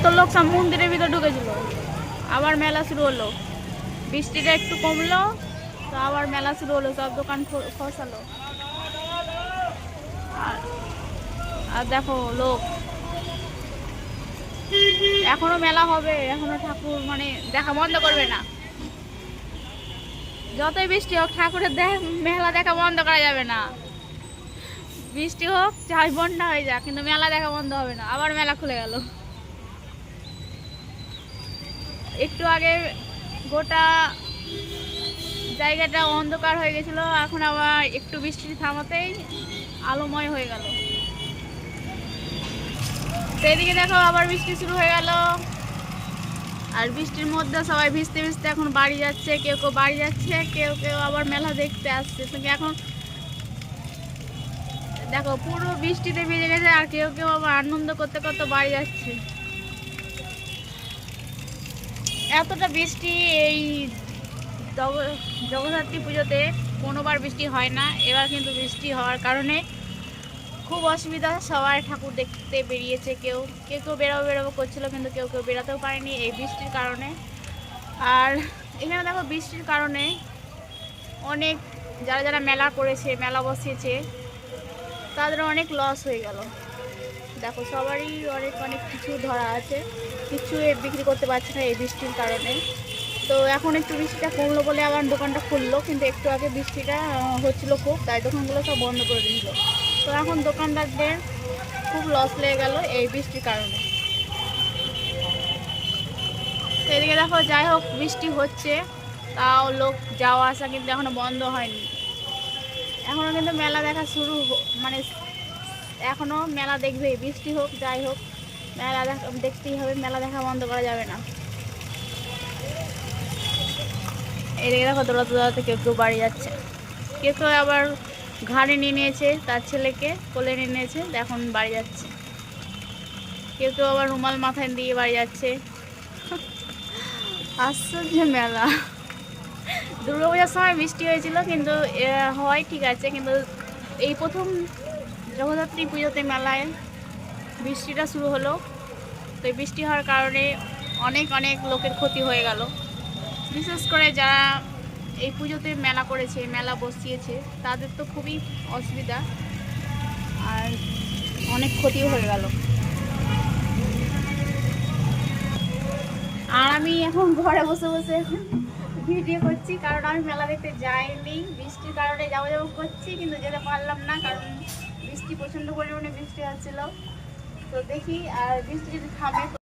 এত লোক সব মন্দিরের ভিতর ঢুকেছিল। আবার মেলা শুরু হলো, বৃষ্টিটা একটু কমলো তো আবার মেলা শুরু হলো, সব দোকান খসালো। আর দেখো লোক, এখনো মেলা হবে, এখনো ঠাকুর মানে দেখা বন্ধ করবে না। যতই বৃষ্টি হোক ঠাকুরের মেলা দেখা বন্ধ করা যাবে না। বৃষ্টি হোক চাই বন্যা হয়ে যাক, কিন্তু মেলা দেখা বন্ধ হবে না। আবার মেলা খুলে গেল। একটু আগে গোটা জায়গাটা অন্ধকার হয়ে গেছিল, এখন আবার একটু বৃষ্টি থামাতেই আলোময় হয়ে গেল। সেদিকে দেখো আবার বৃষ্টি শুরু হয়ে গেল। আর বৃষ্টির মধ্যে সবাই ভিজতে ভিজতে এখন বাড়ি যাচ্ছে, কেউ কেউ বাড়ি যাচ্ছে, কেউ কেউ আবার মেলা দেখতে আসছে। এখন দেখো পুরো বৃষ্টিতে ভিজে গেছে, আর কেউ কেউ আবার আনন্দ করতে করতে বাড়ি যাচ্ছে। এতটা বৃষ্টি এই জগদ্ধাত্রী পুজোতে কোনোবার বৃষ্টি হয় না। এবার কিন্তু বৃষ্টি হওয়ার কারণে খুব অসুবিধা। সবাই ঠাকুর দেখতে বেরিয়েছে, কেউ কেউ কেউ বেরোবো করছিল, কিন্তু কেউ কেউ বেরোতেও পারেনি এই বৃষ্টির কারণে। আর এখানে দেখো বৃষ্টির কারণে অনেক যারা যারা মেলা করেছে, মেলা বসিয়েছে, তাদের অনেক লস হয়ে গেল। দেখো সবারই অনেক অনেক কিছু ধরা আছে, কিছু বিক্রি করতে পারছে না এই বৃষ্টির কারণে। তো এখন একটু বৃষ্টিটা কমলো বলে আবার দোকানটা খুললো, কিন্তু একটু আগে বৃষ্টিটা হচ্ছিলো খুব, তাই দোকানগুলো সব বন্ধ করে দিল। তো এখন দোকানদারদের খুব লস লেগে গেল এই বৃষ্টির কারণে। এদিকে দেখো যাই হোক বৃষ্টি হচ্ছে, তাও লোক যাওয়া আসা কিন্তু এখনো বন্ধ হয়নি। এখনো কিন্তু মেলা দেখা শুরু, মানে এখনো মেলা দেখবে, বৃষ্টি হোক যাই হোক মেলা দেখতেই হবে, মেলা দেখা বন্ধ করা যাবে না। এদিকে দেখো দৌড়াতে দৌড়াতে কেউ কেউ বাড়ি যাচ্ছে, কেউ কেউ আবার ঘাড়ে নিয়ে নিয়েছে, তার ছেলেকে কোলে নিয়ে নিয়েছে, এখন বাড়ি যাচ্ছে। কেউ কেউ আবার রুমাল মাথায় দিয়ে বাড়ি যাচ্ছে। আশ্চর্য মেলা। দুর্গাপূজার সময় বৃষ্টি হয়েছিল, কিন্তু হয় ঠিক আছে, কিন্তু এই প্রথম জগদ্ধাত্রী পুজোতে মেলায় বৃষ্টিটা শুরু হলো। তো এই বৃষ্টি হওয়ার কারণে অনেক অনেক লোকের ক্ষতি হয়ে গেল। বিশেষ করে যারা এই পুজোতে মেলা করেছে, মেলা বসিয়েছে, তাদের তো খুবই অসুবিধা, আর অনেক ক্ষতিও হয়ে গেল। আর আমি এখন ঘরে বসে বসে ভিডিও করছি, কারণ আমি মেলা দেখতে যাইনি, বৃষ্টির কারণে যাবো যাবো করছি, কিন্তু যেতে পারলাম না, কারণ বৃষ্টি প্রচণ্ড পরিমাণে বৃষ্টি হচ্ছিল। তো দেখি, আর বৃষ্টি যদি থামে